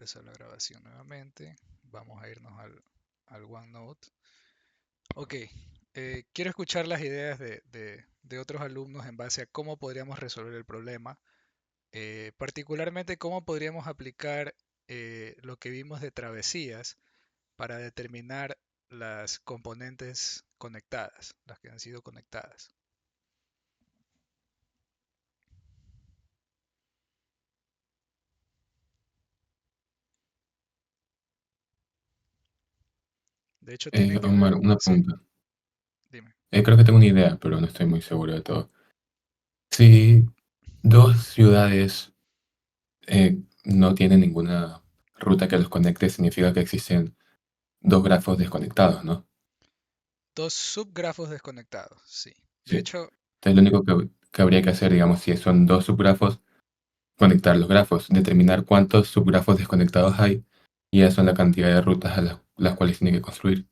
empezar la grabación nuevamente. Vamos a irnos al OneNote. Ok, quiero escuchar las ideas de otros alumnos en base a cómo podríamos resolver el problema. Particularmente cómo podríamos aplicar lo que vimos de travesías para determinar las componentes conectadas, las que han sido conectadas. De hecho, tienen que Omar, ver, una sí, pregunta. dime. Creo que tengo una idea, pero no estoy muy seguro de todo. Si dos ciudades no tienen ninguna ruta que los conecte, significa que existen dos grafos desconectados, ¿no? Dos subgrafos desconectados, sí. De Sí. hecho, Entonces lo único que habría que hacer, digamos, si son dos subgrafos, conectar los grafos, determinar cuántos subgrafos desconectados hay, y eso son la cantidad de rutas a las cuales tiene que construir.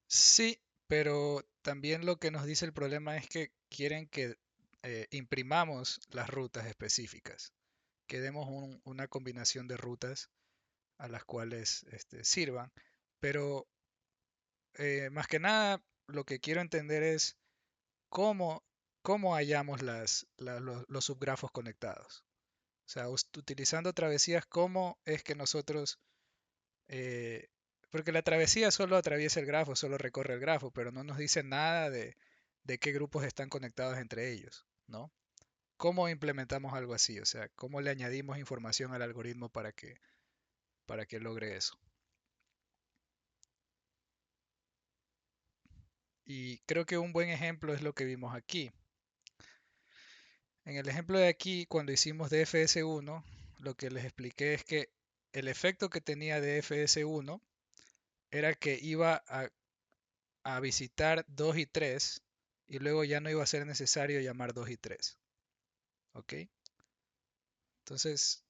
sí, pero también lo que nos dice el problema es que quieren que imprimamos las rutas específicas, que demos una combinación de rutas a las cuales sirvan. Pero más que nada, lo que quiero entender es cómo, cómo hallamos los subgrafos conectados. O sea, utilizando travesías, ¿cómo es que nosotros eh, porque la travesía solo atraviesa el grafo, solo recorre el grafo, pero no nos dice nada de qué grupos están conectados entre ellos, ¿no? ¿Cómo implementamos algo así? O sea, ¿cómo le añadimos información al algoritmo para que logre eso? Y creo que un buen ejemplo es lo que vimos aquí. En el ejemplo de aquí, cuando hicimos DFS1, lo que les expliqué es que el efecto que tenía DFS1 era que iba a visitar 2 y 3 y luego ya no iba a ser necesario llamar 2 y 3. ¿Ok? Entonces,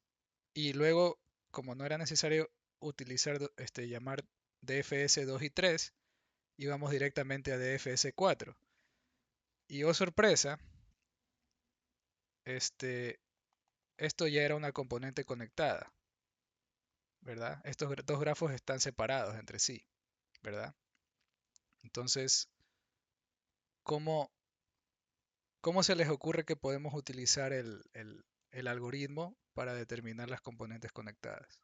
y luego, como no era necesario utilizar, llamar DFS 2 y 3, íbamos directamente a DFS 4. Y oh sorpresa, este, esto ya era una componente conectada, ¿verdad? Estos dos grafos están separados entre sí, ¿verdad? Entonces, ¿cómo, cómo se les ocurre que podemos utilizar el algoritmo para determinar las componentes conectadas?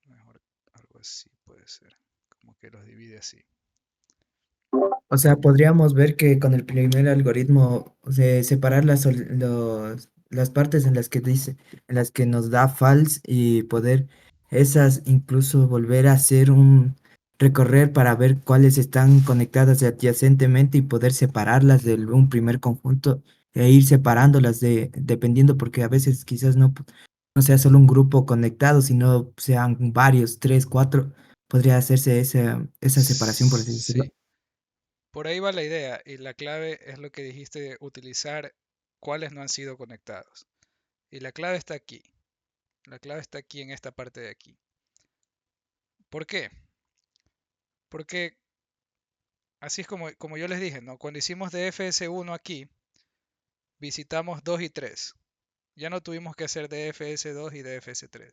Mejor algo así puede ser. Como que los divide así. O sea, podríamos ver que con el primer algoritmo, o sea, separar las partes en las que dice, en las que nos da false y poder esas incluso volver a hacer un recorrer para ver cuáles están conectadas adyacentemente y poder separarlas de un primer conjunto e ir separándolas dependiendo porque a veces quizás no sea solo un grupo conectado, sino sean varios, tres, cuatro, podría hacerse esa separación, por así decirlo. Sí, por ahí va la idea y la clave es lo que dijiste de utilizar cuáles no han sido conectados. Y la clave está aquí. La clave está aquí en esta parte de aquí. ¿Por qué? Porque así es como yo les dije, ¿no? Cuando hicimos DFS1 aquí, visitamos 2 y 3. Ya no tuvimos que hacer DFS2 y DFS3.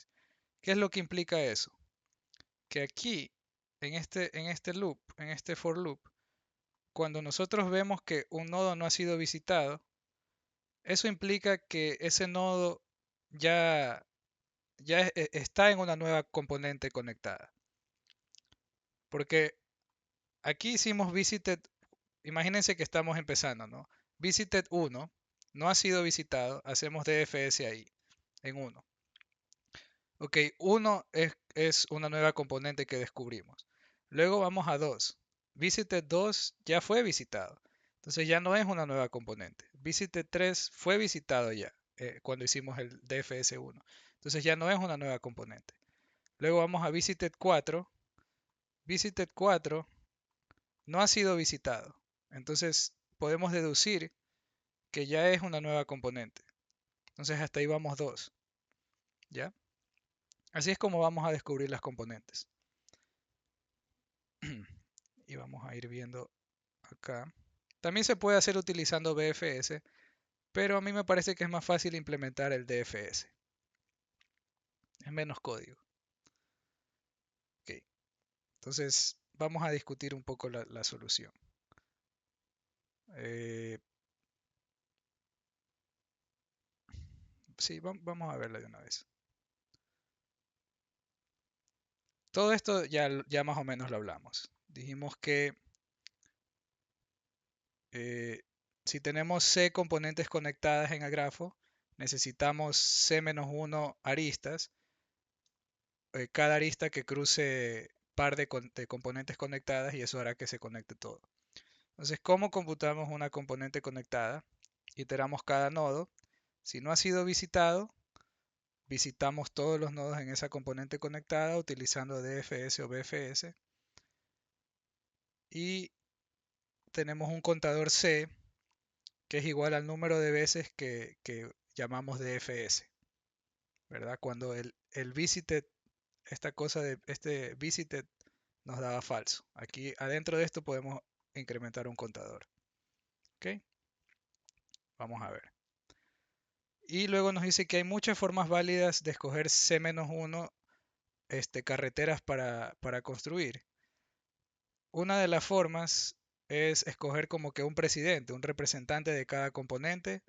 ¿Qué es lo que implica eso? Que aquí, en este loop, en este for loop, cuando nosotros vemos que un nodo no ha sido visitado, eso implica que ese nodo ya, está en una nueva componente conectada. Porque aquí hicimos visited, imagínense que estamos empezando, ¿no? Visited 1 no ha sido visitado, hacemos DFS ahí, en 1. Ok, 1 es una nueva componente que descubrimos. Luego vamos a 2. Visited 2 ya fue visitado. Entonces ya no es una nueva componente. Visited 3 fue visitado ya cuando hicimos el DFS1. Entonces ya no es una nueva componente. Luego vamos a Visited 4. Visited 4 no ha sido visitado. Entonces podemos deducir que ya es una nueva componente. Entonces hasta ahí vamos 2. ¿Ya? Así es como vamos a descubrir las componentes. Y vamos a ir viendo acá. También se puede hacer utilizando BFS, pero a mí me parece que es más fácil implementar el DFS. Es menos código. Ok, entonces vamos a discutir un poco la solución. Sí, vamos a verla de una vez. Todo esto ya más o menos lo hablamos. Dijimos que si tenemos C componentes conectadas en el grafo, necesitamos C-1 aristas. Cada arista que cruce par de componentes conectadas y eso hará que se conecte todo. Entonces, ¿cómo computamos una componente conectada? Iteramos cada nodo. Si no ha sido visitado, visitamos todos los nodos en esa componente conectada utilizando DFS o BFS. Y tenemos un contador C que es igual al número de veces que llamamos DFS, ¿verdad? Cuando el visited, esta cosa de este visited nos daba falso. Aquí adentro de esto podemos incrementar un contador. ¿Ok? Vamos a ver. Y luego nos dice que hay muchas formas válidas de escoger C-1 carreteras para construir. Una de las formas es escoger como que un presidente, un representante de cada componente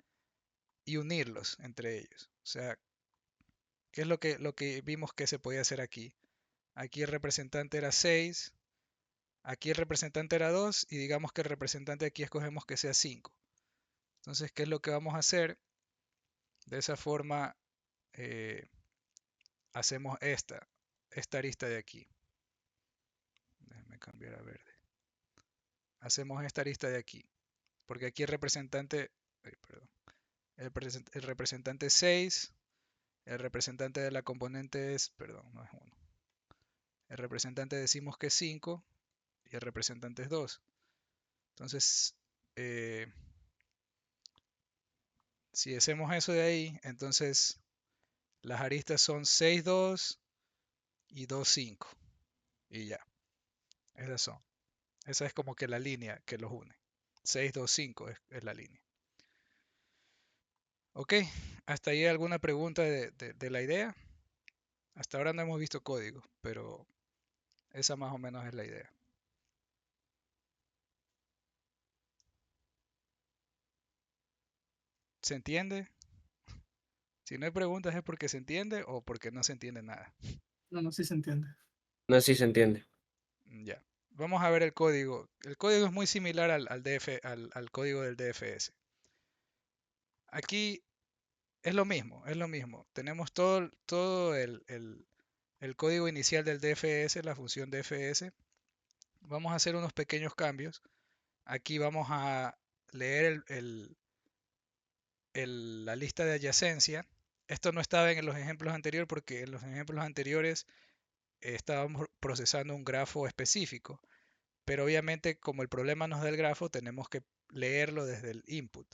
y unirlos entre ellos. O sea, ¿qué es lo que vimos que se podía hacer aquí? Aquí el representante era 6, aquí el representante era 2 y digamos que el representante aquí escogemos que sea 5. Entonces, ¿qué es lo que vamos a hacer? De esa forma hacemos esta arista de aquí. Déjame cambiar a verde. Hacemos esta arista de aquí. Porque aquí el representante, perdón, el representante es 6, el representante de la componente es, perdón, no es 1. El representante decimos que es 5 y el representante es 2. Entonces, si hacemos eso de ahí, entonces las aristas son 6, 2 y 2, 5. Y ya, esas son. Esa es como que la línea que los une. 6, 2, 5 es la línea. Ok, ¿hasta ahí alguna pregunta de la idea? Hasta ahora no hemos visto código, pero esa más o menos es la idea. ¿Se entiende? Si no hay preguntas es porque se entiende o porque no se entiende nada. No, no, sí se entiende. No, sí se entiende. Ya. Vamos a ver el código. El código es muy similar al código del DFS. Aquí es lo mismo, es lo mismo. Tenemos todo el código inicial del DFS, la función DFS. Vamos a hacer unos pequeños cambios. Aquí vamos a leer la lista de adyacencia. Esto no estaba en los ejemplos anteriores porque en los ejemplos anteriores estábamos procesando un grafo específico. Pero obviamente como el problema nos da el grafo, tenemos que leerlo desde el input.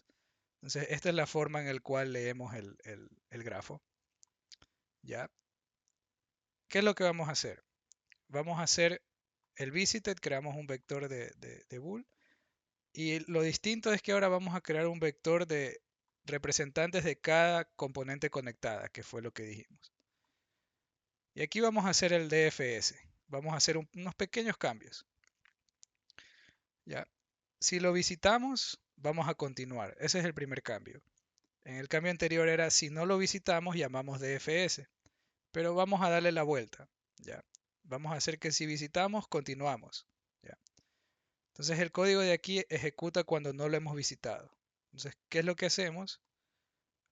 Entonces esta es la forma en la cual leemos el grafo. ¿Ya? ¿Qué es lo que vamos a hacer? Vamos a hacer el visited, creamos un vector de bool. Y lo distinto es que ahora vamos a crear un vector de representantes de cada componente conectada, que fue lo que dijimos. Y aquí vamos a hacer el DFS. Vamos a hacer unos pequeños cambios. ¿Ya? Si lo visitamos, vamos a continuar. Ese es el primer cambio. En el cambio anterior era si no lo visitamos, llamamos DFS. Pero vamos a darle la vuelta. ¿Ya? Vamos a hacer que si visitamos, continuamos. ¿Ya? Entonces el código de aquí ejecuta cuando no lo hemos visitado. Entonces, ¿qué es lo que hacemos?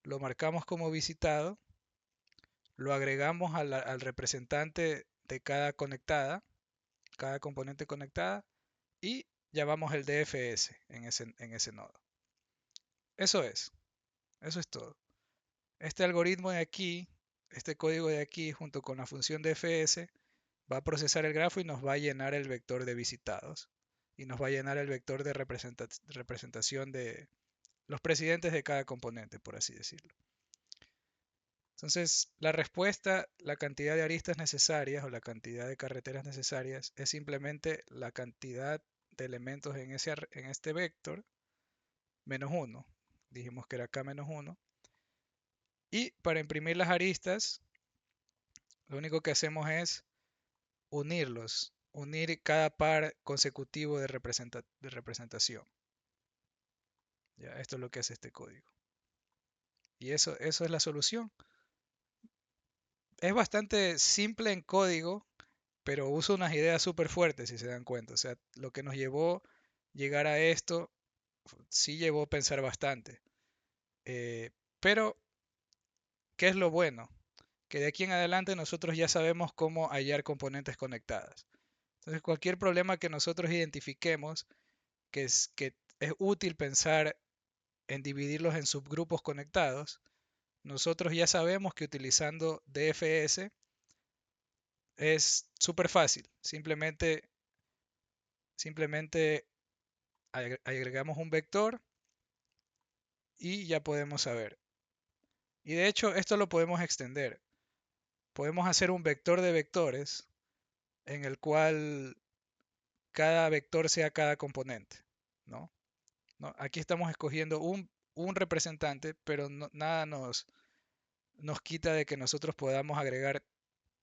Lo marcamos como visitado, lo agregamos al representante de cada conectada, cada componente conectada, y llamamos el DFS en ese nodo. Eso es todo. Este algoritmo de aquí, este código de aquí, junto con la función DFS, va a procesar el grafo y nos va a llenar el vector de visitados. Y nos va a llenar el vector de representación de los presidentes de cada componente, por así decirlo. Entonces, la respuesta, la cantidad de aristas necesarias o la cantidad de carreteras necesarias es simplemente la cantidad de elementos en este vector menos 1. Dijimos que era K menos 1. Y para imprimir las aristas, lo único que hacemos es unirlos, unir cada par consecutivo de representación. Ya, esto es lo que hace este código. Y eso es la solución. Es bastante simple en código, pero usa unas ideas súper fuertes, si se dan cuenta. O sea, lo que nos llevó llegar a esto, sí llevó a pensar bastante. Pero, ¿qué es lo bueno? Que de aquí en adelante nosotros ya sabemos cómo hallar componentes conectadas. Entonces, cualquier problema que nosotros identifiquemos, que es útil pensar en dividirlos en subgrupos conectados, nosotros ya sabemos que utilizando DFS es súper fácil. Simplemente agregamos un vector y ya podemos saber. Y de hecho, esto lo podemos extender. Podemos hacer un vector de vectores en el cual cada vector sea cada componente, ¿no? ¿No? Aquí estamos escogiendo un representante, pero nada nos quita de que nosotros podamos agregar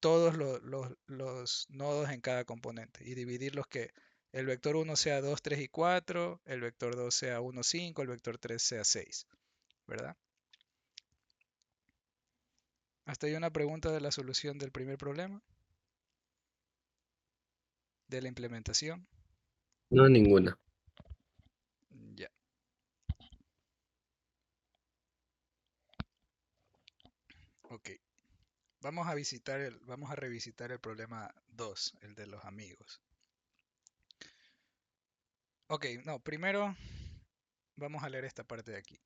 todos los nodos en cada componente y dividirlos, que el vector 1 sea 2, 3 y 4, el vector 2 sea 1, 5, el vector 3 sea 6, ¿verdad? Hasta ahí una pregunta de la solución del primer problema, de la implementación. No, ninguna. Ya. Ok. Vamos a revisitar el problema 2, el de los amigos. Ok, no, primero vamos a leer esta parte de aquí.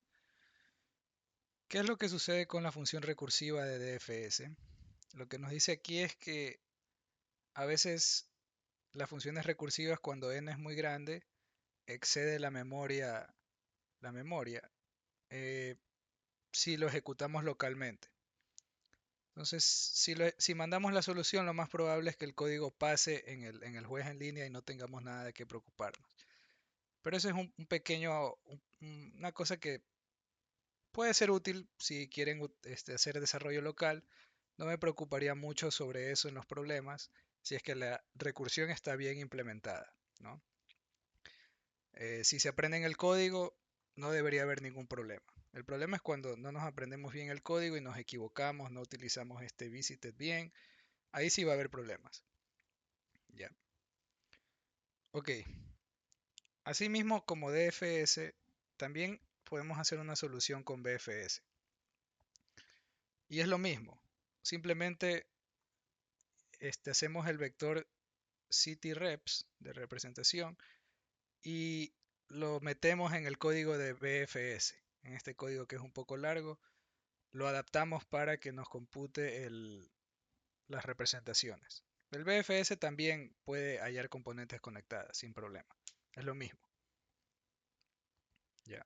¿Qué es lo que sucede con la función recursiva de DFS? Lo que nos dice aquí es que a veces las funciones recursivas, cuando n es muy grande, excede la memoria, eh, si lo ejecutamos localmente. Entonces, si mandamos la solución, lo más probable es que el código pase en el juez en línea y no tengamos nada de qué preocuparnos. Pero eso es un pequeño, una cosa que puede ser útil si quieren hacer desarrollo local. No me preocuparía mucho sobre eso en los problemas si es que la recursión está bien implementada, ¿no? Si se aprenden el código, no debería haber ningún problema. El problema es cuando no nos aprendemos bien el código y nos equivocamos, no utilizamos este visited bien. Ahí sí va a haber problemas. Ya. Ok. Asimismo, como DFS, también podemos hacer una solución con BFS. Y es lo mismo. Simplemente hacemos el vector cityreps de representación y lo metemos en el código de BFS. En este código que es un poco largo, lo adaptamos para que nos compute las representaciones. El BFS también puede hallar componentes conectadas sin problema. Es lo mismo. Ya.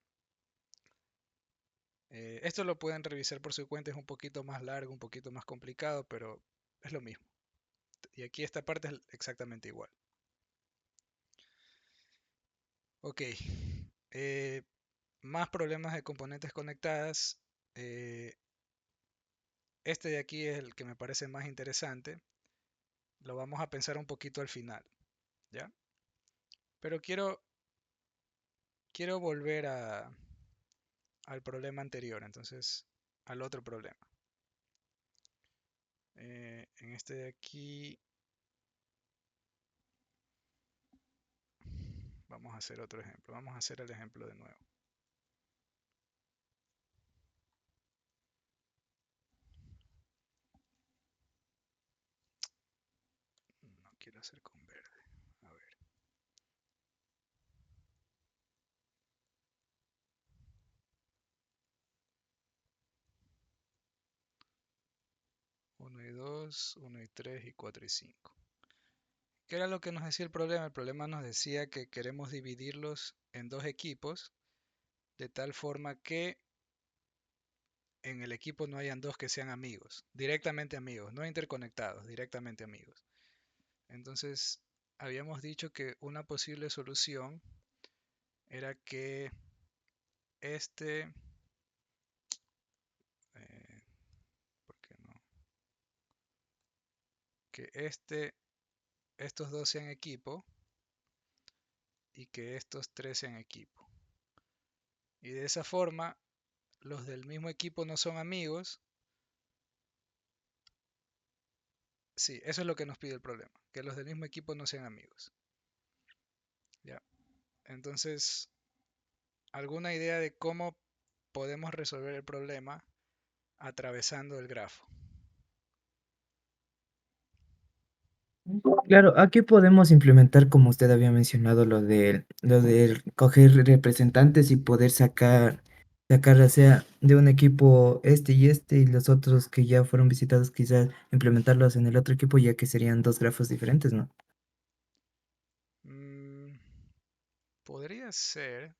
Esto lo pueden revisar por su cuenta, es un poquito más largo, un poquito más complicado, pero es lo mismo. Y aquí esta parte es exactamente igual. Ok. eh, Más problemas de componentes conectadas. eh, este de aquí es el que me parece más interesante. Lo vamos a pensar un poquito al final, ¿ya? Pero quiero volver al problema anterior, entonces al otro problema. En este de aquí vamos a hacer otro ejemplo. Vamos a hacer el ejemplo de nuevo. No quiero hacer con verde. A ver. Uno y 2, 1 y 3 y 4 y 5. ¿Qué era lo que nos decía el problema? El problema nos decía que queremos dividirlos en dos equipos, de tal forma que en el equipo no hayan dos que sean amigos, directamente amigos, no interconectados, directamente amigos. Entonces, habíamos dicho que una posible solución era que este, ¿por qué no? Que estos dos sean equipo y que estos tres sean equipo. Y de esa forma, los del mismo equipo no son amigos. Sí, eso es lo que nos pide el problema, que los del mismo equipo no sean amigos. Ya. Entonces, ¿alguna idea de cómo podemos resolver el problema atravesando el grafo? Claro, aquí podemos implementar, como usted había mencionado, lo de coger representantes y poder sacar, o sea, de un equipo este y este, y los otros que ya fueron visitados, quizás implementarlos en el otro equipo, ya que serían dos grafos diferentes, ¿no? Mm, podría ser,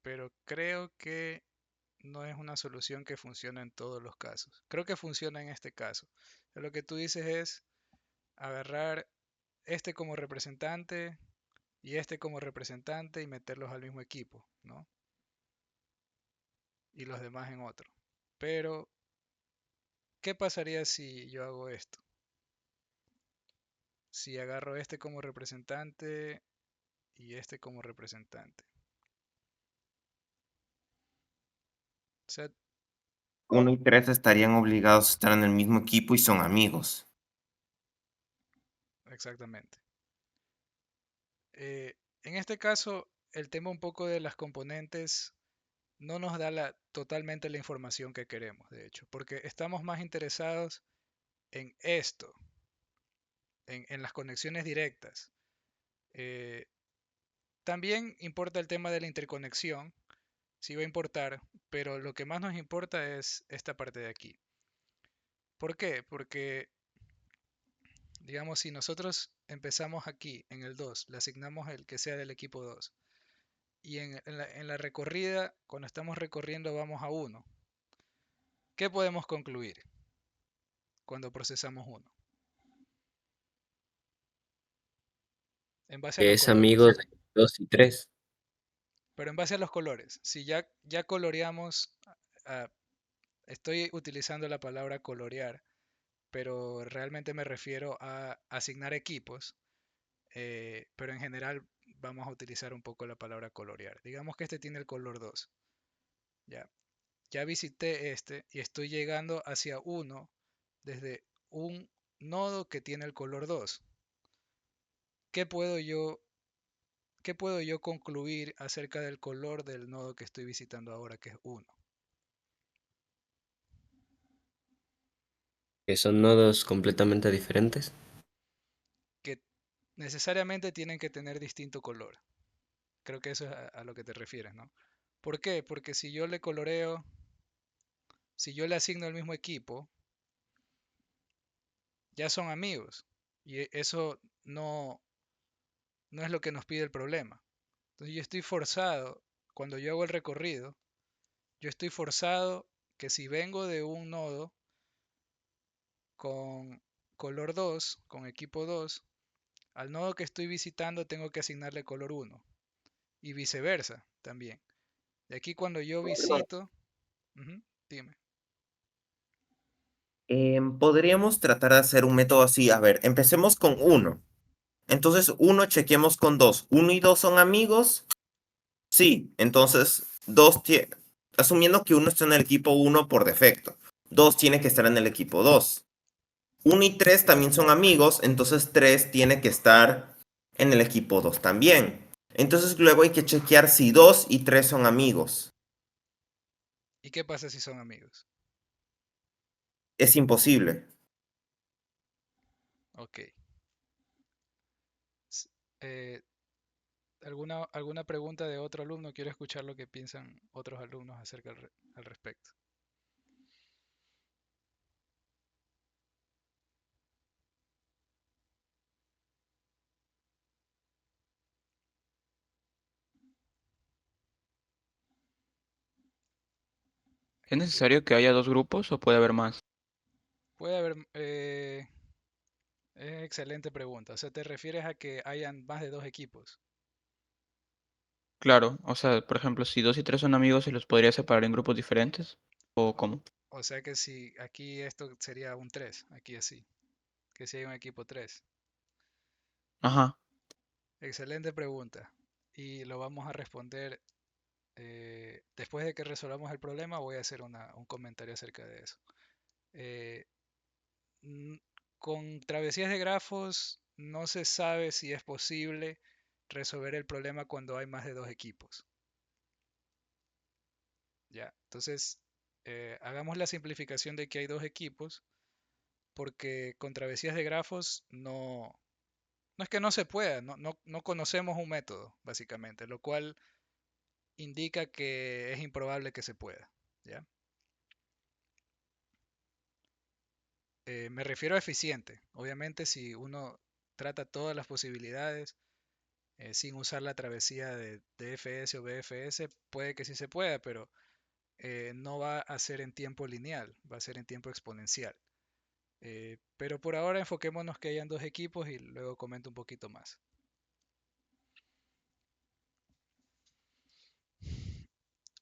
pero creo que no es una solución que funciona en todos los casos. Creo que funciona en este caso. Lo que tú dices es agarrar este como representante y este como representante y meterlos al mismo equipo, ¿no? Y los demás en otro. Pero, ¿qué pasaría si yo hago esto? Si agarro este como representante y este como representante. O sea, 1 y 3 estarían obligados a estar en el mismo equipo y son amigos. exactamente. En este caso, el tema un poco de las componentes no nos da totalmente la información que queremos, de hecho, porque estamos más interesados en esto, en las conexiones directas. Eh, también importa el tema de la interconexión, sí va a importar, pero lo que más nos importa es esta parte de aquí. ¿Por qué? Porque, digamos, si nosotros empezamos aquí en el 2, le asignamos el que sea del equipo 2, y en la recorrida, cuando estamos recorriendo, vamos a 1. ¿Qué podemos concluir cuando procesamos 1? En base a Que los es colores. amigo de 2 y 3. Pero en base a los colores. Si ya coloreamos, ah, estoy utilizando la palabra colorear, pero realmente me refiero a asignar equipos. Pero en general vamos a utilizar un poco la palabra colorear. Digamos que este tiene el color 2. Ya, ya visité este y estoy llegando hacia 1 desde un nodo que tiene el color 2. ¿Qué puedo yo, qué puedo yo concluir acerca del color del nodo que estoy visitando ahora, que es 1? Que son nodos completamente diferentes. Que necesariamente tienen que tener distinto color. Creo que eso es a lo que te refieres, ¿no? ¿Por qué? Porque si yo le coloreo, si yo le asigno el mismo equipo, ya son amigos. Y eso no es lo que nos pide el problema. Entonces yo estoy forzado, cuando yo hago el recorrido, yo estoy forzado que si vengo de un nodo con color 2, con equipo 2, al nodo que estoy visitando tengo que asignarle color 1 y viceversa también. De aquí cuando yo Perdón. visito, ujú, dime. Podríamos tratar de hacer un método así. A ver, empecemos con 1. Entonces 1 chequemos con 2. 1 y 2 son amigos. Sí, entonces 2 asumiendo que 1 está en el equipo 1 por defecto. 2 tiene que estar en el equipo 2. 1 y 3 también son amigos, entonces 3 tiene que estar en el equipo 2 también. Entonces luego hay que chequear si 2 y 3 son amigos. ¿Y qué pasa si son amigos? Es imposible. Ok. S- eh, ¿alguna pregunta de otro alumno? Quiero escuchar lo que piensan otros alumnos acerca al respecto. ¿Es necesario que haya dos grupos o puede haber más? Puede haber, es excelente pregunta. O sea, ¿te refieres a que hayan más de dos equipos? Claro, o sea, por ejemplo, si 2 y 3 son amigos, ¿se los podría separar en grupos diferentes? ¿O cómo? O sea que si aquí esto sería un 3, aquí así, que si hay un equipo 3. Ajá, Excelente pregunta. Y lo vamos a responder después de que resolvamos el problema. Voy a hacer un comentario acerca de eso. Eh, n- con travesías de grafos no se sabe si es posible resolver el problema cuando hay más de dos equipos. Ya, entonces hagamos la simplificación de que hay dos equipos, porque con travesías de grafos no es que no se pueda, no conocemos un método, básicamente, lo cual indica que es improbable que se pueda. ¿Ya? Me refiero a eficiente. Obviamente, si uno trata todas las posibilidades sin usar la travesía de DFS o BFS, puede que sí se pueda, pero no va a ser en tiempo lineal, va a ser en tiempo exponencial. Pero por ahora enfoquémonos que hayan dos equipos y luego comento un poquito más.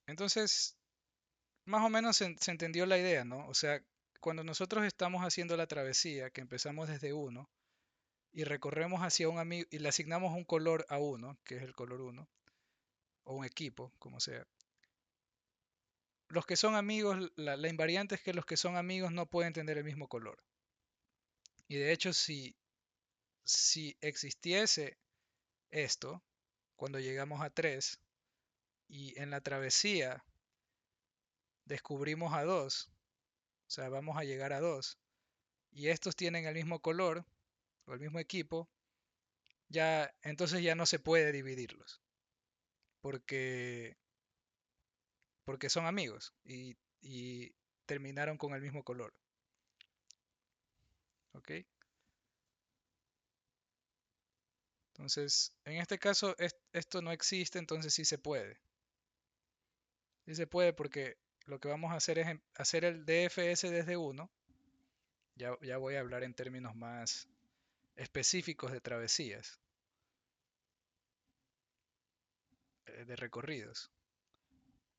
Entonces, más o menos se entendió la idea, ¿no? O sea, cuando nosotros estamos haciendo la travesía, que empezamos desde uno y recorremos hacia un amigo y le asignamos un color a uno, que es el color uno, o un equipo, como sea. Los que son amigos, la invariante es que los que son amigos no pueden tener el mismo color. Y de hecho, si existiese esto, cuando llegamos a 3 y en la travesía descubrimos a 2, o sea, vamos a llegar a 2, y estos tienen el mismo color o el mismo equipo, ya entonces ya no se puede dividirlos, porque, porque son amigos y terminaron con el mismo color. ¿Ok? Entonces, en este caso, esto no existe, entonces sí se puede. Sí se puede porque lo que vamos a hacer es hacer el DFS desde 1. Ya voy a hablar en términos más específicos de travesías, de recorridos.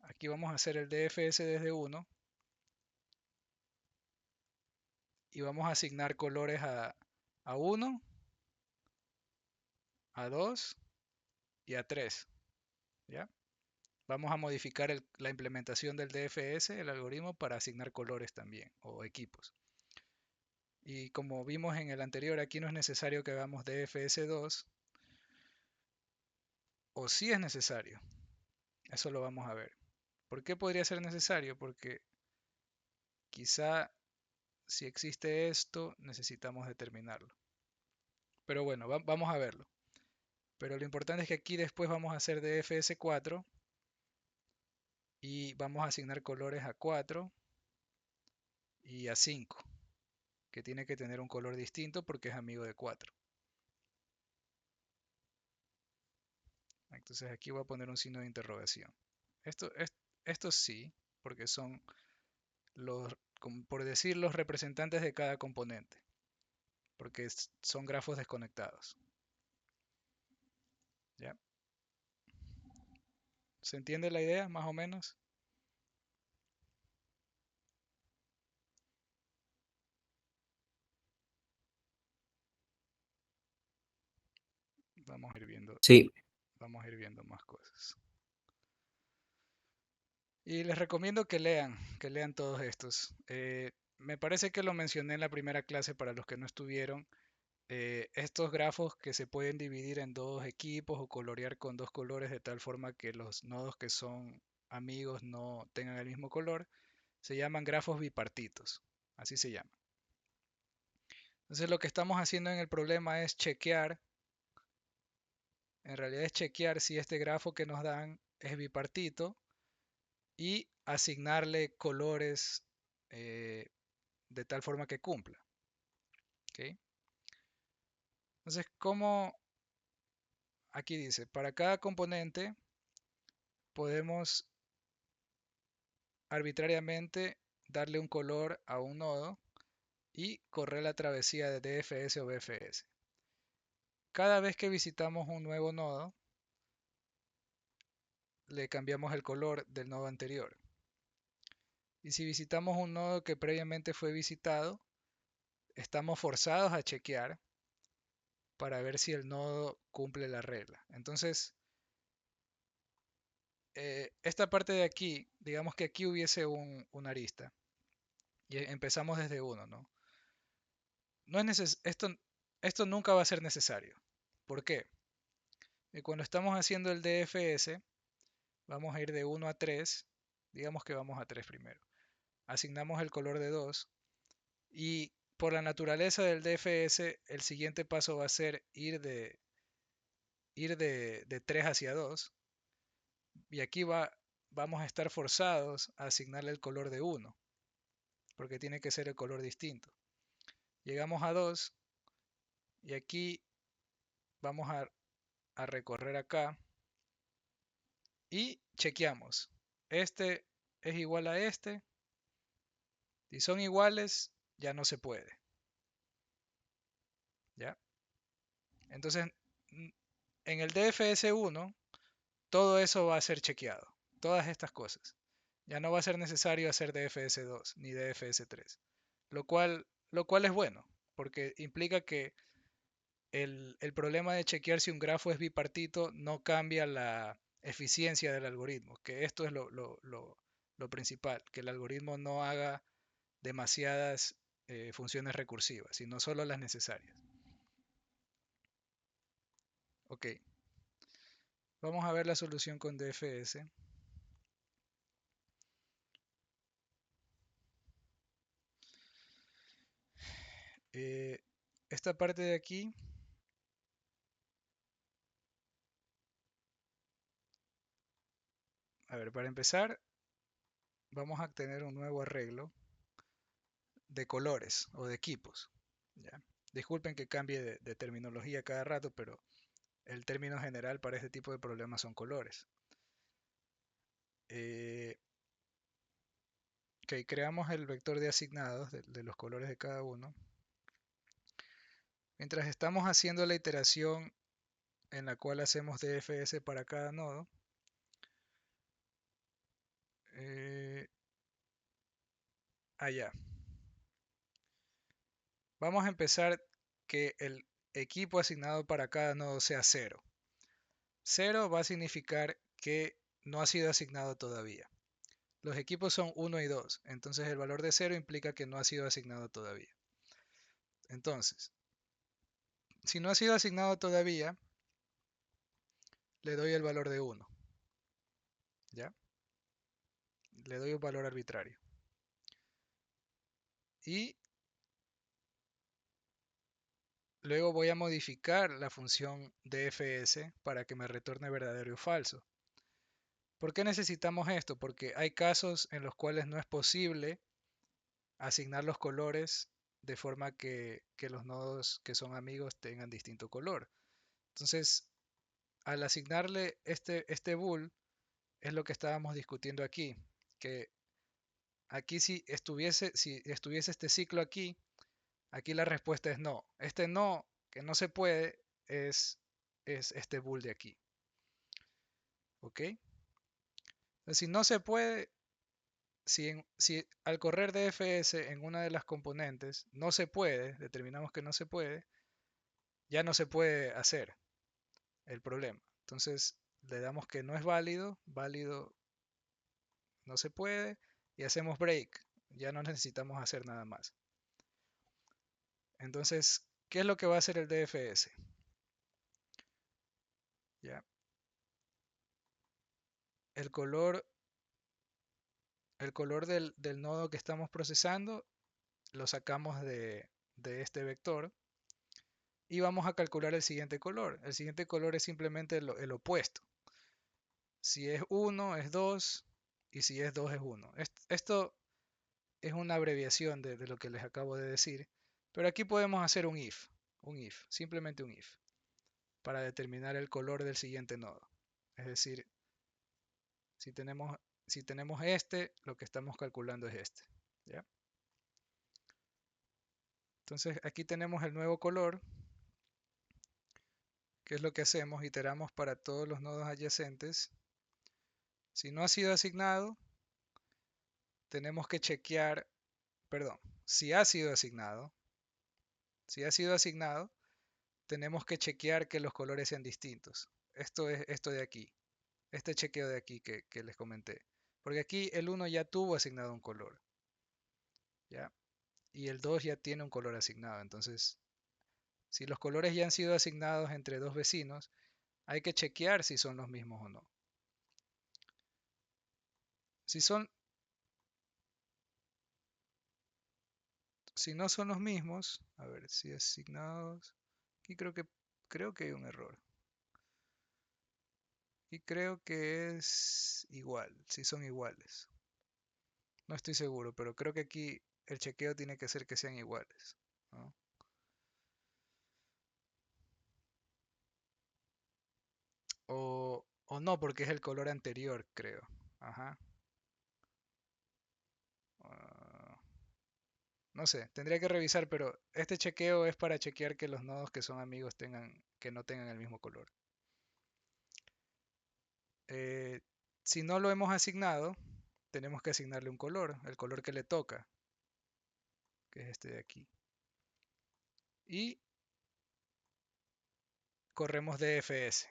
Aquí vamos a hacer el DFS desde 1 y vamos a asignar colores a 1, a 2 y a 3. ¿Ya? Vamos a modificar la implementación del DFS, el algoritmo, para asignar colores también o equipos. Y como vimos en el anterior, aquí no es necesario que hagamos DFS2, o sí es necesario. Eso lo vamos a ver. ¿Por qué podría ser necesario? Porque quizá si existe esto, necesitamos determinarlo. Pero bueno, vamos a verlo. Pero lo importante es que aquí después vamos a hacer DFS4 y vamos a asignar colores a 4 y a 5, que tiene que tener un color distinto porque es amigo de 4. Entonces aquí voy a poner un signo de interrogación. Esto sí, porque son por decir, los representantes de cada componente, porque son grafos desconectados. ¿Ya? ¿Se entiende la idea, más o menos? Vamos a ir viendo, Sí, vamos a ir viendo más cosas. Y les recomiendo que lean todos estos. Me parece que lo mencioné en la primera clase para los que no estuvieron. Estos grafos que se pueden dividir en dos equipos o colorear con dos colores de tal forma que los nodos que son amigos no tengan el mismo color, se llaman grafos bipartitos. Así se llama. Entonces lo que estamos haciendo en el problema es chequear, en realidad es chequear si este grafo que nos dan es bipartito y asignarle colores eh, de tal forma que cumpla. ¿Ok? Entonces, como aquí dice, para cada componente podemos arbitrariamente darle un color a un nodo y correr la travesía de DFS o BFS. Cada vez que visitamos un nuevo nodo, le cambiamos el color del nodo anterior. Y si visitamos un nodo que previamente fue visitado, estamos forzados a chequear para ver si el nodo cumple la regla. Entonces, esta parte de aquí, digamos que aquí hubiese una arista. Y empezamos desde 1, ¿no? Esto nunca va a ser necesario. ¿Por qué? Cuando estamos haciendo el DFS, vamos a ir de 1 a 3. Digamos que vamos a 3 primero. Asignamos el color de 2. Y por la naturaleza del DFS, el siguiente paso va a ser ir de 3 hacia 2. Y aquí vamos a estar forzados a asignarle el color de 1. Porque tiene que ser el color distinto. Llegamos a 2. Y aquí vamos a recorrer acá. Y chequeamos. Este es igual a este. Si son iguales, ya no se puede. ¿Ya? Entonces, en el DFS1, todo eso va a ser chequeado. Todas estas cosas. Ya no va a ser necesario hacer DFS2 ni DFS3. Lo cual es bueno, porque implica que el problema de chequear si un grafo es bipartito no cambia la eficiencia del algoritmo, que esto es lo principal, que el algoritmo no haga demasiadas funciones recursivas, sino solo las necesarias. Ok, vamos a ver la solución con DFS. Esta parte de aquí, a ver, para empezar, vamos a tener un nuevo arreglo de colores o de equipos. ¿Ya? Disculpen que cambie de terminología cada rato, pero el término general para este tipo de problemas son colores. Ok, creamos el vector de asignados de los colores de cada uno. Mientras estamos haciendo la iteración en la cual hacemos DFS para cada nodo, allá. Vamos a empezar que el equipo asignado para cada nodo sea 0. 0 va a significar que no ha sido asignado todavía. Los equipos son 1 y 2, entonces el valor de 0 implica que no ha sido asignado todavía. Entonces, si no ha sido asignado todavía, le doy el valor de 1. ¿Ya? Le doy un valor arbitrario. Y luego voy a modificar la función DFS para que me retorne verdadero y falso. ¿Por qué necesitamos esto? Porque hay casos en los cuales no es posible asignar los colores de forma que los nodos que son amigos tengan distinto color. Entonces, al asignarle este bool, es lo que estábamos discutiendo aquí, que aquí si estuviese este ciclo aquí la respuesta es no. Este no, que no se puede, es este bool de aquí. ¿Ok? Entonces, si no se puede, si al correr DFS en una de las componentes no se puede, determinamos que no se puede, ya no se puede hacer el problema. Entonces le damos que no es válido, válido no se puede, y hacemos break. Ya no necesitamos hacer nada más. Entonces, ¿qué es lo que va a hacer el DFS? ¿Ya? El color del nodo que estamos procesando lo sacamos de este vector y vamos a calcular el siguiente color. El siguiente color es simplemente el opuesto. Si es 1 es 2 y si es 2 es 1. Esto es una abreviación de lo que les acabo de decir, pero aquí podemos hacer un if, simplemente un if, para determinar el color del siguiente nodo. Es decir, si tenemos este, lo que estamos calculando es este. ¿Ya? Entonces aquí tenemos el nuevo color. ¿Qué es lo que hacemos? Iteramos para todos los nodos adyacentes Si no ha sido asignado, tenemos que chequear, perdón, si ha sido asignado, tenemos que chequear que los colores sean distintos. Esto es esto de aquí, este chequeo de aquí que les comenté. Porque aquí el 1 ya tuvo asignado un color, ¿ya? Y el 2 ya tiene un color asignado. Entonces, si los colores ya han sido asignados entre dos vecinos, hay que chequear si son los mismos o no. Si no son los mismos, a ver si asignados, aquí creo que hay un error. Y creo que es igual, si son iguales. No estoy seguro, pero creo que aquí el chequeo tiene que ser que sean iguales, ¿no? O no, porque es el color anterior, creo. Ajá. Ah, no sé, tendría que revisar, pero este chequeo es para chequear que los nodos que son amigos que no tengan el mismo color. Eh, si no lo hemos asignado, tenemos que asignarle un color, el color que le toca, que es este de aquí. Y corremos DFS,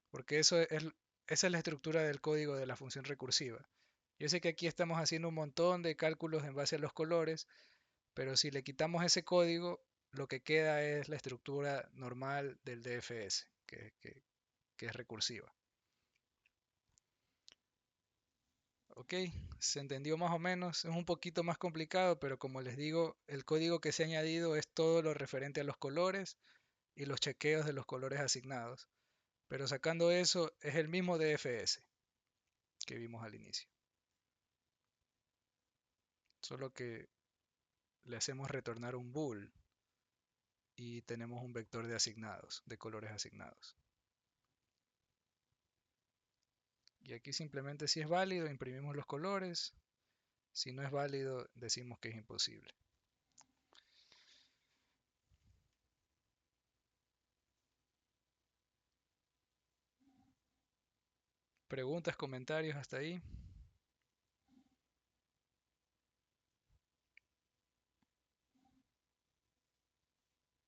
porque esa es la estructura del código de la función recursiva. Yo sé que aquí estamos haciendo un montón de cálculos en base a los colores, pero si le quitamos ese código, lo que queda es la estructura normal del DFS, que es recursiva. Ok, se entendió más o menos. Es un poquito más complicado, pero como les digo, el código que se ha añadido es todo lo referente a los colores y los chequeos de los colores asignados. Pero sacando eso, es el mismo DFS que vimos al inicio. Solo que le hacemos retornar un bool y tenemos un vector de asignados, de colores asignados. Y aquí simplemente si es válido, imprimimos los colores. Si no es válido, decimos que es imposible. ¿Preguntas, comentarios hasta ahí?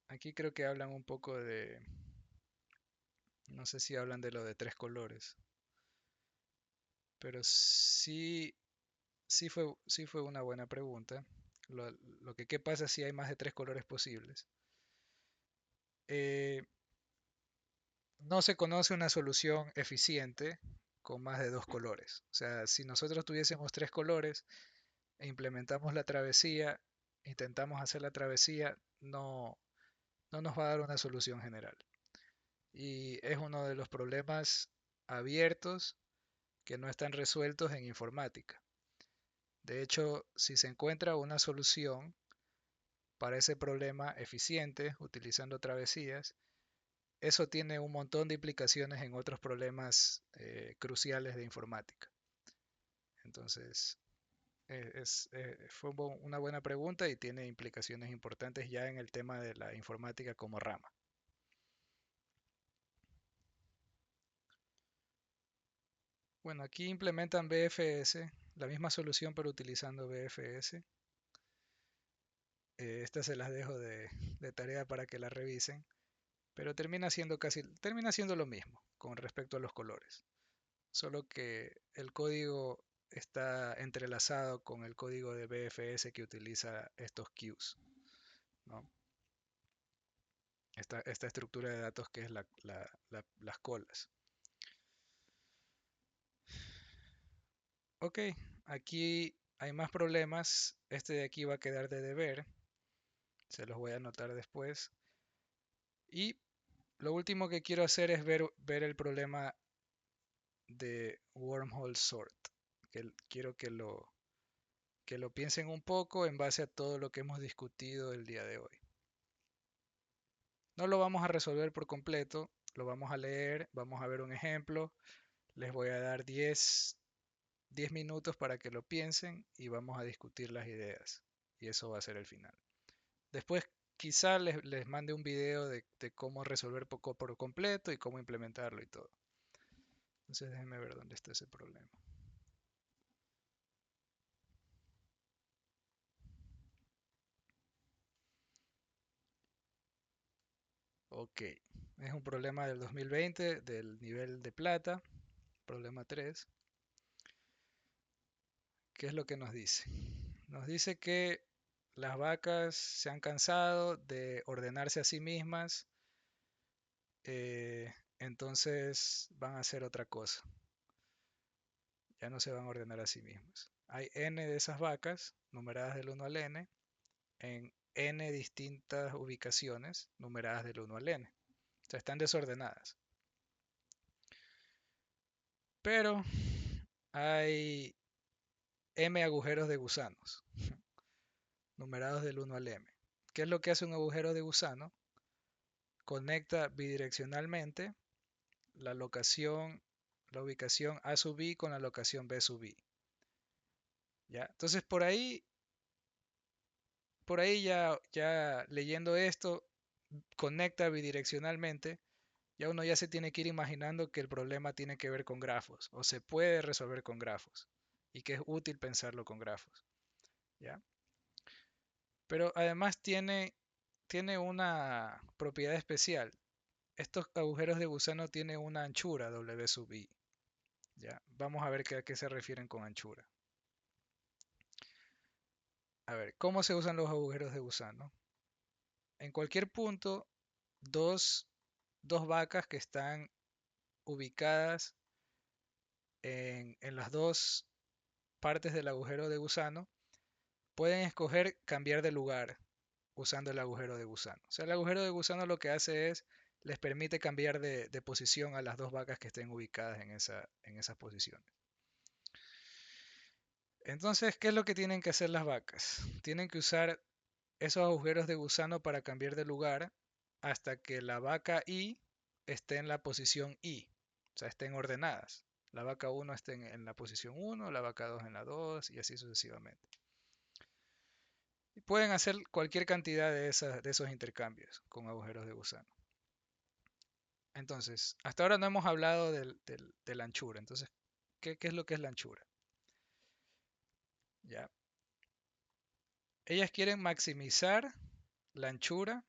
Aquí creo que hablan un poco de... No sé si hablan de lo de tres colores. Pero sí fue una buena pregunta. ¿Qué pasa si hay más de tres colores posibles? Eh, no se conoce una solución eficiente con más de dos colores. O sea, si nosotros tuviésemos tres colores e implementamos la travesía, intentamos hacer la travesía, no nos va a dar una solución general. Y es uno de los problemas abiertos que no están resueltos en informática. De hecho, si se encuentra una solución para ese problema eficiente utilizando travesías, eso tiene un montón de implicaciones en otros problemas cruciales de informática. Entonces, fue una buena pregunta y tiene implicaciones importantes ya en el tema de la informática como rama. Bueno, aquí implementan BFS, la misma solución pero utilizando BFS. Estas se las dejo de tarea para que la revisen, pero termina siendo lo mismo con respecto a los colores. Solo que el código está entrelazado con el código de BFS que utiliza estos queues, ¿no? Esta estructura de datos que es las colas. Ok, aquí hay más problemas. Este de aquí va a quedar de deber. Se los voy a anotar después. Y lo último que quiero hacer es ver el problema de wormhole sort. Quiero que lo piensen un poco en base a todo lo que hemos discutido el día de hoy. No lo vamos a resolver por completo, lo vamos a leer, vamos a ver un ejemplo. Les voy a dar 10 minutos para que lo piensen y vamos a discutir las ideas. Y eso va a ser el final. Después quizá les mande un video de cómo resolver por completo y cómo implementarlo y todo. Entonces déjenme ver dónde está ese problema. Ok, es un problema del 2020 del nivel de plata, problema 3. ¿Qué es lo que nos dice? Nos dice que las vacas se han cansado de ordenarse a sí mismas, entonces van a hacer otra cosa. Ya no se van a ordenar a sí mismas. Hay n de esas vacas, numeradas del 1 al n, en n distintas ubicaciones, numeradas del 1 al n. O sea, están desordenadas. Pero hay m agujeros de gusanos, numerados del 1 al m. ¿Qué es lo que hace un agujero de gusano? Conecta bidireccionalmente la ubicación A sub i con la locación B sub i. ¿Ya? Entonces por ahí ya leyendo esto, conecta bidireccionalmente, ya uno ya se tiene que ir imaginando que el problema tiene que ver con grafos, o se puede resolver con grafos, y que es útil pensarlo con grafos. ¿Ya? Pero además tiene una propiedad especial. Estos agujeros de gusano tienen una anchura W sub i. ¿Ya? Vamos a ver a qué se refieren con anchura. A ver, ¿cómo se usan los agujeros de gusano? En cualquier punto, dos vacas que están ubicadas en las dos partes del agujero de gusano pueden escoger cambiar de lugar usando el agujero de gusano. O sea, el agujero de gusano lo que hace es les permite cambiar de posición a las dos vacas que estén ubicadas en esas posiciones. Entonces, ¿qué es lo que tienen que hacer las vacas? Tienen que usar esos agujeros de gusano para cambiar de lugar hasta que la vaca I esté en la posición I, o sea, estén ordenadas. La vaca 1 esté en la posición 1, la vaca 2 en la 2 y así sucesivamente. Y pueden hacer cualquier cantidad de esos intercambios con agujeros de gusano. Entonces, hasta ahora no hemos hablado de la anchura. Entonces, ¿qué es lo que es la anchura? ¿Ya? Ellas quieren maximizar la anchura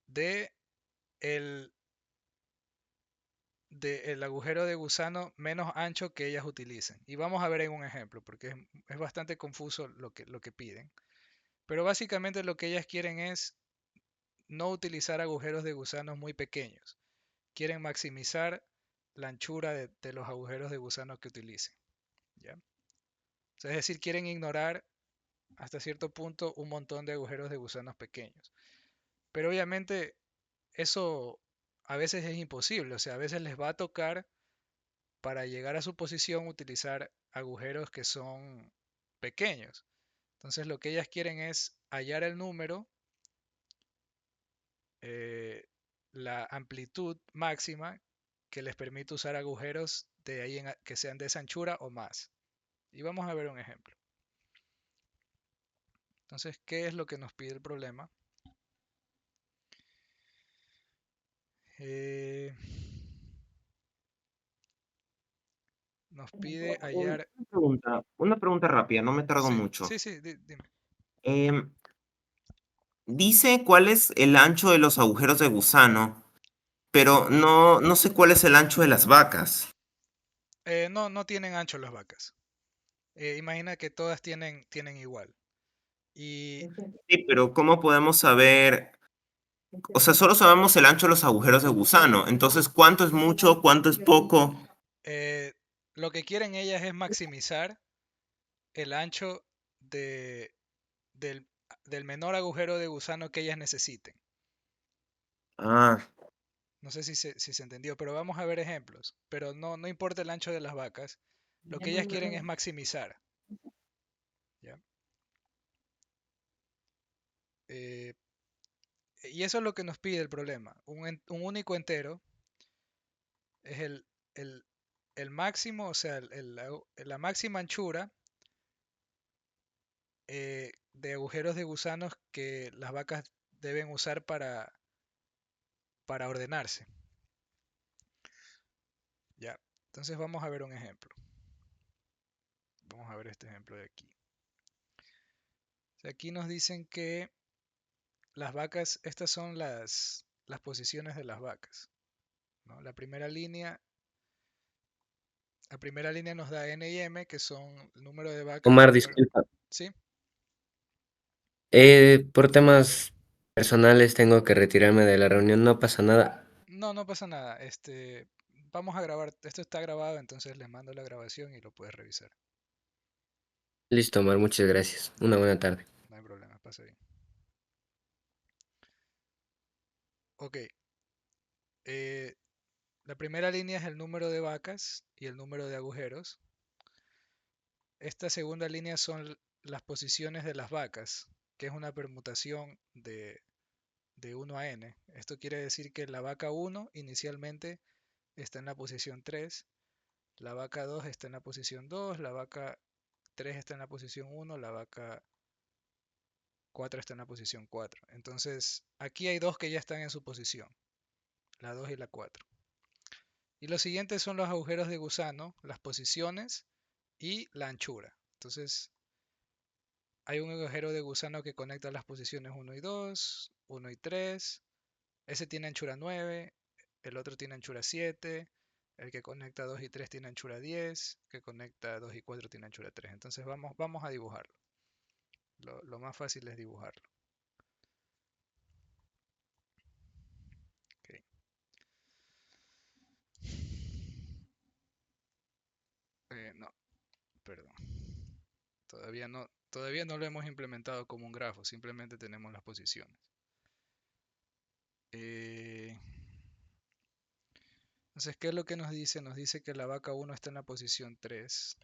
de el del agujero de gusano menos ancho que ellas utilicen. Y vamos a ver en un ejemplo, porque es bastante confuso lo que piden. Pero básicamente lo que ellas quieren es no utilizar agujeros de gusanos muy pequeños. Quieren maximizar la anchura de los agujeros de gusano que utilicen. ¿Ya? O sea, es decir, quieren ignorar hasta cierto punto un montón de agujeros de gusanos pequeños. Pero obviamente eso a veces es imposible. O sea, a veces les va a tocar para llegar a su posición utilizar agujeros que son pequeños. Entonces lo que ellas quieren es hallar el número, la amplitud máxima que les permite usar agujeros de ahí que sean de esa anchura o más. Y vamos a ver un ejemplo. Entonces, ¿qué es lo que nos pide el problema? Nos pide hallar... Una pregunta rápida, no me tardo Sí, mucho. sí, sí, dime. Em, Dice cuál es el ancho de los agujeros de gusano, pero no sé cuál es el ancho de las vacas. No tienen ancho las vacas. Imagina que todas tienen igual. Y Sí, pero ¿cómo podemos saber? O sea, solo sabemos el ancho de los agujeros de gusano. Entonces, ¿cuánto es mucho? ¿Cuánto es poco? eh, lo que quieren ellas es maximizar el ancho de, del, del menor agujero de gusano que ellas necesiten. Ah, No sé si se entendió, pero vamos a ver ejemplos. Pero no importa el ancho de las vacas. Lo que ellas quieren es maximizar. ¿Ya? Eh, y eso es lo que nos pide el problema. Un único entero es el, el máximo, o sea, la máxima anchura de agujeros de gusanos que las vacas deben usar para ordenarse. entonces vamos a ver un ejemplo. Vamos a ver este ejemplo de aquí. O sea, aquí nos dicen que las vacas, estas son las posiciones de las vacas, ¿no? La primera línea nos da N y M, que son el número de vacas. Omar, disculpa. ¿Sí? Por temas personales tengo que retirarme de la reunión, no pasa nada. No, no pasa nada. Vamos a grabar, esto está grabado, entonces les mando la grabación y lo puedes revisar. Listo, Omar, muchas gracias. Una buena tarde. No hay problema, pasa bien. Ok. La primera línea es el número de vacas y el número de agujeros. Esta segunda línea son las posiciones de las vacas, que es una permutación de 1 a n. Esto quiere decir que la vaca 1 inicialmente está en la posición 3, la vaca 2 está en la posición 2, la vaca 3 está en la posición 1, la vaca 4 está en la posición 4. Entonces, aquí hay dos que ya están en su posición, la 2 y la 4. Y los siguientes son los agujeros de gusano, las posiciones y la anchura. Entonces, hay un agujero de gusano que conecta las posiciones 1 y 2, 1 y 3. Ese tiene anchura 9, el otro tiene anchura 7, el que conecta 2 y 3 tiene anchura 10, el que conecta 2 y 4 tiene anchura 3. Entonces vamos a dibujarlo. Lo más fácil es dibujarlo. Ok. No, perdón. Todavía no lo hemos implementado como un grafo, simplemente tenemos las posiciones. Entonces, ¿qué es lo que nos dice? Nos dice que la vaca 1 está en la posición 3.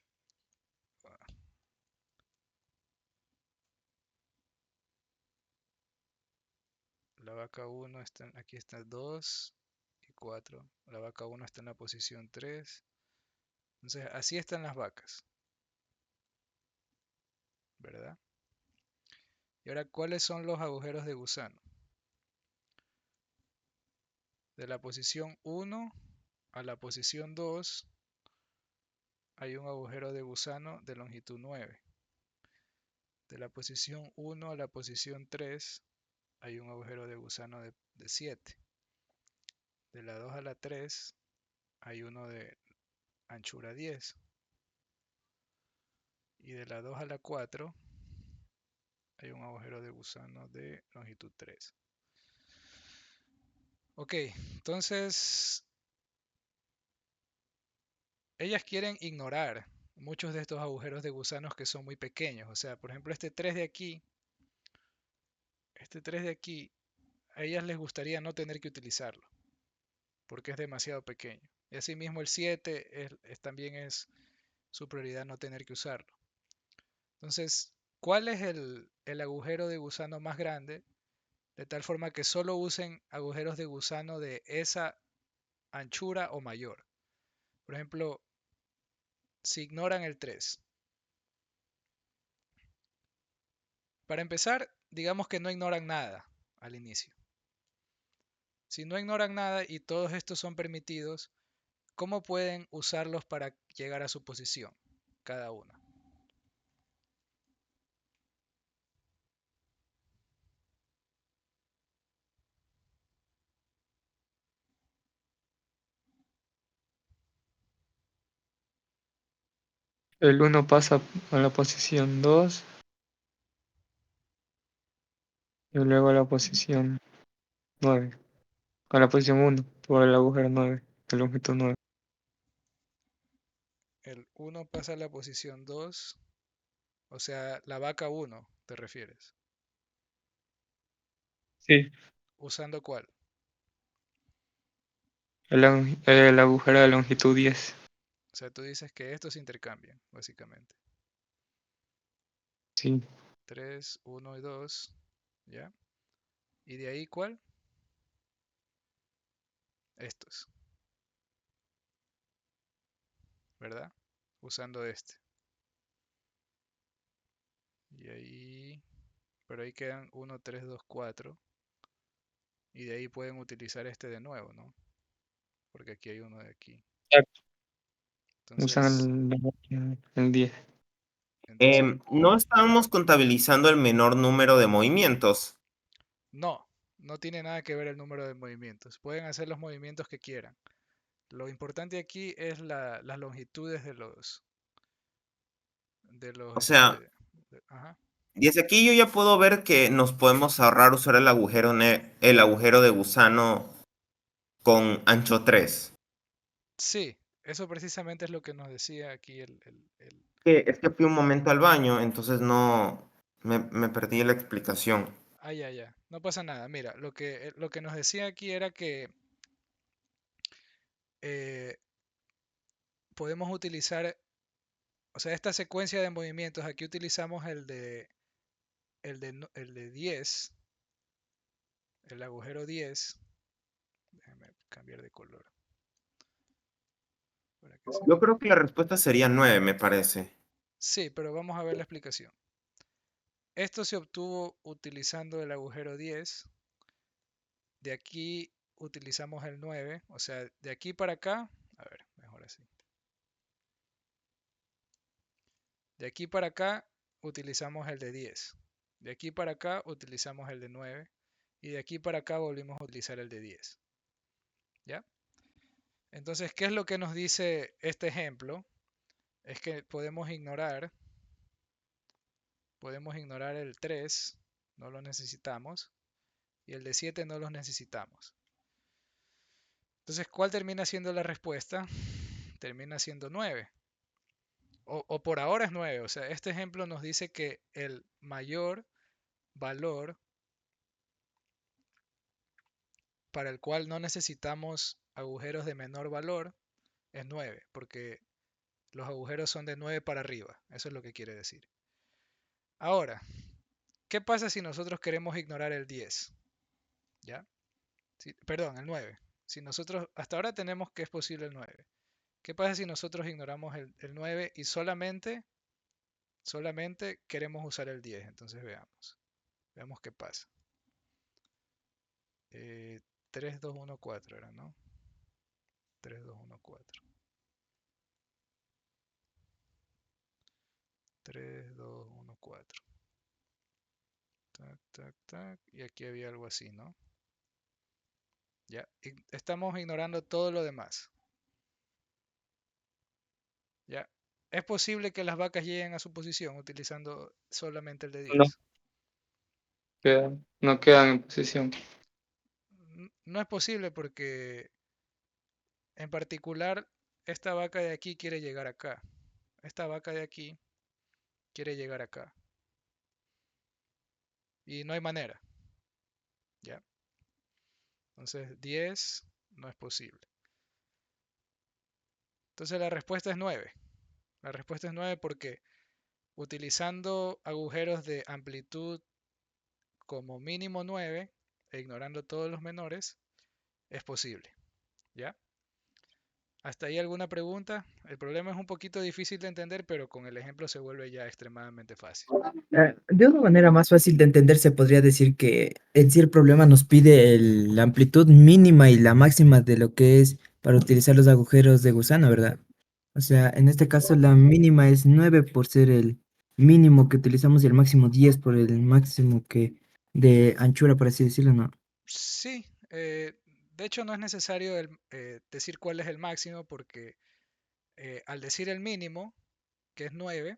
La vaca 1 está, aquí está 2 y 4. La vaca 1 está en la posición 3. Entonces, así están las vacas, ¿verdad? Y ahora, ¿cuáles son los agujeros de gusano? De la posición 1 a la posición 2 hay un agujero de gusano de longitud 9. De la posición 1 a la posición 3 hay un agujero de gusano de 7. De la 2 a la 3 hay uno de anchura 10. Y de la 2 a la 4 hay un agujero de gusano de longitud 3. Ok, entonces ellas quieren ignorar muchos de estos agujeros de gusanos que son muy pequeños. O sea, por ejemplo, este 3 de aquí, a ellas les gustaría no tener que utilizarlo, porque es demasiado pequeño. Y asimismo el 7 también es su prioridad no tener que usarlo. Entonces, ¿cuál es el agujero de gusano más grande? De tal forma que solo usen agujeros de gusano de esa anchura o mayor. Por ejemplo, si ignoran el 3. Para empezar, digamos que no ignoran nada al inicio. Si no ignoran nada y todos estos son permitidos, ¿cómo pueden usarlos para llegar a su posición? Cada uno. El 1 pasa a la posición 2 y luego a la posición 9. A la posición 1 por el agujero 9, de longitud 9. El 1 pasa a la posición 2, o sea, la vaca 1, ¿te refieres? Sí, ¿Usando cuál? el agujero de longitud 10. O sea, tú dices que estos se intercambian, básicamente. Sí, 3, 1 y 2, ¿ya? ¿Y de ahí cuál? Estos, ¿verdad? Usando este. Y ahí, pero ahí quedan 1, 3, 2, 4. Y de ahí pueden utilizar este de nuevo, ¿no? Porque aquí hay uno de aquí. exacto. Usan Entonces, el 10. entonces No estábamos contabilizando el menor número de movimientos. no, no tiene nada que ver el número de movimientos. Pueden hacer los movimientos que quieran. Lo importante aquí es las longitudes O sea, ajá. desde aquí yo ya puedo ver que nos podemos ahorrar usar el agujero de gusano con ancho 3. Sí, eso precisamente es lo que nos decía aquí Es que fui un momento al baño, entonces no me perdí la explicación. Ah, ya, ya. No pasa nada. Mira, lo que nos decía aquí era que eh, podemos utilizar, o sea, esta secuencia de movimientos, aquí utilizamos el de 10, el agujero 10. Déjame cambiar de color para que se Yo vea. creo que la respuesta sería 9, me parece. Sí, pero vamos a ver la explicación. Esto se obtuvo utilizando el agujero 10. De aquí utilizamos el 9. O sea, de aquí para acá. A ver, mejor así. De aquí para acá utilizamos el de 10. De aquí para acá utilizamos el de 9. Y de aquí para acá volvimos a utilizar el de 10. ¿Ya? Entonces, ¿qué es lo que nos dice este ejemplo? Es que podemos ignorar el 3, no lo necesitamos, y el de 7 no los necesitamos. Entonces, ¿cuál termina siendo la respuesta? Termina siendo 9. O por ahora es 9. O sea, este ejemplo nos dice que el mayor valor para el cual no necesitamos agujeros de menor valor es 9, porque los agujeros son de 9 para arriba. Eso es lo que quiere decir. Ahora, ¿qué pasa si nosotros queremos ignorar el 10? ¿Ya? Perdón, el 9. Si nosotros, hasta ahora tenemos que es posible el 9. ¿Qué pasa si nosotros ignoramos el 9 y solamente queremos usar el 10? Entonces veamos qué pasa. 3, 2, 1, 4 era, ¿no? 3, 2, 1, 4. 3, 2, 1, 4. Tac, tac, tac. Y aquí había algo así, ¿no? Ya. Estamos ignorando todo lo demás. Ya. Es posible que las vacas lleguen a su posición utilizando solamente el de No 10. no quedan en posición. No es posible porque en particular esta vaca de aquí quiere llegar acá. Esta vaca de aquí quiere llegar acá. Y no hay manera. ¿Ya? Entonces 10 no es posible. Entonces la respuesta es 9. La respuesta es 9 porque utilizando agujeros de amplitud como mínimo 9 e ignorando todos los menores, es posible. ¿Ya? ¿Hasta ahí alguna pregunta? El problema es un poquito difícil de entender, pero con el ejemplo se vuelve ya extremadamente fácil. De una manera más fácil de entender, se podría decir que en sí el problema nos pide la amplitud mínima y la máxima de lo que es para utilizar los agujeros de gusano, ¿verdad? O sea, en este caso la mínima es 9 por ser el mínimo que utilizamos y el máximo 10 por el máximo que de anchura, por así decirlo, ¿no? Sí, de hecho no es necesario decir cuál es el máximo porque al decir el mínimo, que es 9,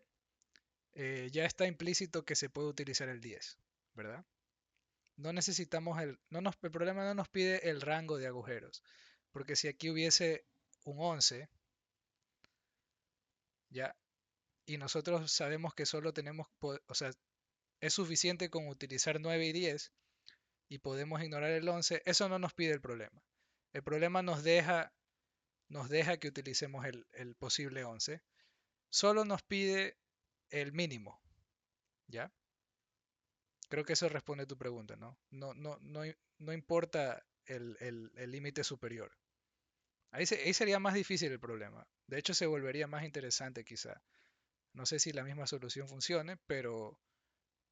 ya está implícito que se puede utilizar el 10, ¿verdad? No necesitamos el problema no nos pide el rango de agujeros, porque si aquí hubiese un 11, ya, y nosotros sabemos que solo tenemos, o sea, es suficiente con utilizar 9 y 10 y podemos ignorar el 11, eso no nos pide el problema. El problema nos deja que utilicemos el posible 11. Solo nos pide el mínimo, ¿ya? Creo que eso responde a tu pregunta, ¿no? No importa el límite superior. Ahí sería más difícil el problema. De hecho, se volvería más interesante quizá. No sé si la misma solución funcione, pero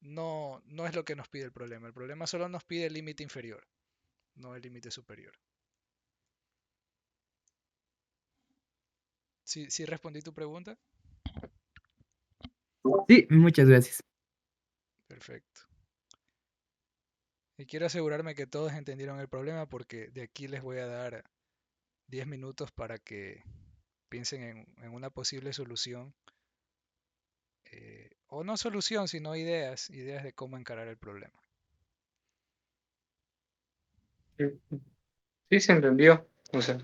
no es lo que nos pide el problema. El problema solo nos pide el límite inferior, no el límite superior. ¿Sí respondí tu pregunta? Sí, muchas gracias. Perfecto. Y quiero asegurarme que todos entendieron el problema porque de aquí les voy a dar 10 minutos para que piensen en una posible solución. O no solución, sino ideas de cómo encarar el problema. Sí, sí se entendió. O sea,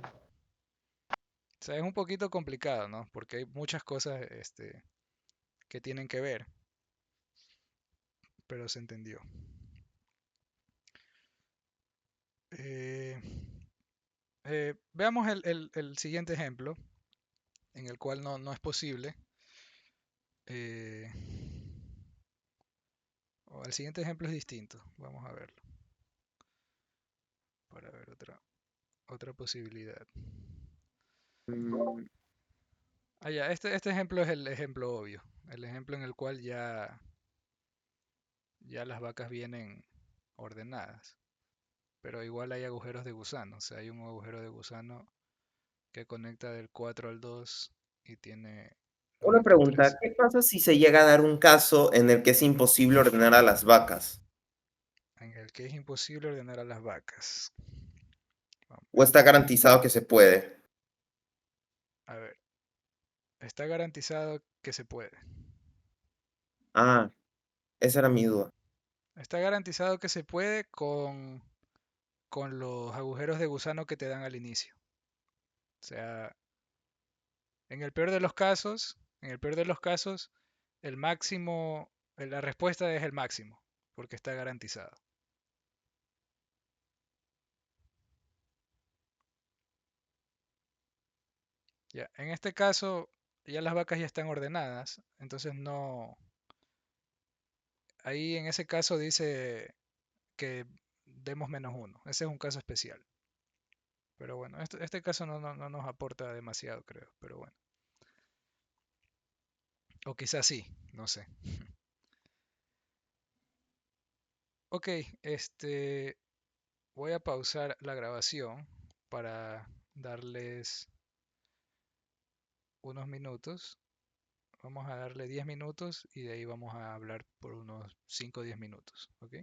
O sea, es un poquito complicado, ¿no? Porque hay muchas cosas que tienen que ver, pero se entendió. Eh, veamos el siguiente ejemplo, en el cual no es posible. eh, o el siguiente ejemplo es distinto. Vamos a verlo para ver otra posibilidad. Mm, Ah, ya, este ejemplo es el ejemplo obvio. El ejemplo en el cual ya las vacas vienen ordenadas. Pero igual hay agujeros de gusano. O sea, hay un agujero de gusano que conecta del 4 al 2 y tiene Una lugar para 3. pregunta, ¿qué pasa si se llega a dar un caso en el que es imposible ordenar a las vacas? En el que es imposible ordenar a las vacas. ¿O está garantizado que se puede? A ver, está garantizado que se puede. Ah, esa era mi duda. Está garantizado que se puede con los agujeros de gusano que te dan al inicio. O sea, en el peor de los casos, el máximo, la respuesta es el máximo, porque está garantizado. Ya, en este caso, ya las vacas ya están ordenadas, entonces no, ahí en ese caso dice que demos -1. Ese es un caso especial. Pero bueno, este caso no nos aporta demasiado, creo. Pero bueno. O quizás sí, no sé. Ok, voy a pausar la grabación para darles unos minutos. Vamos a darle 10 minutos y de ahí vamos a hablar por unos 5 o 10 minutos. ¿Ok?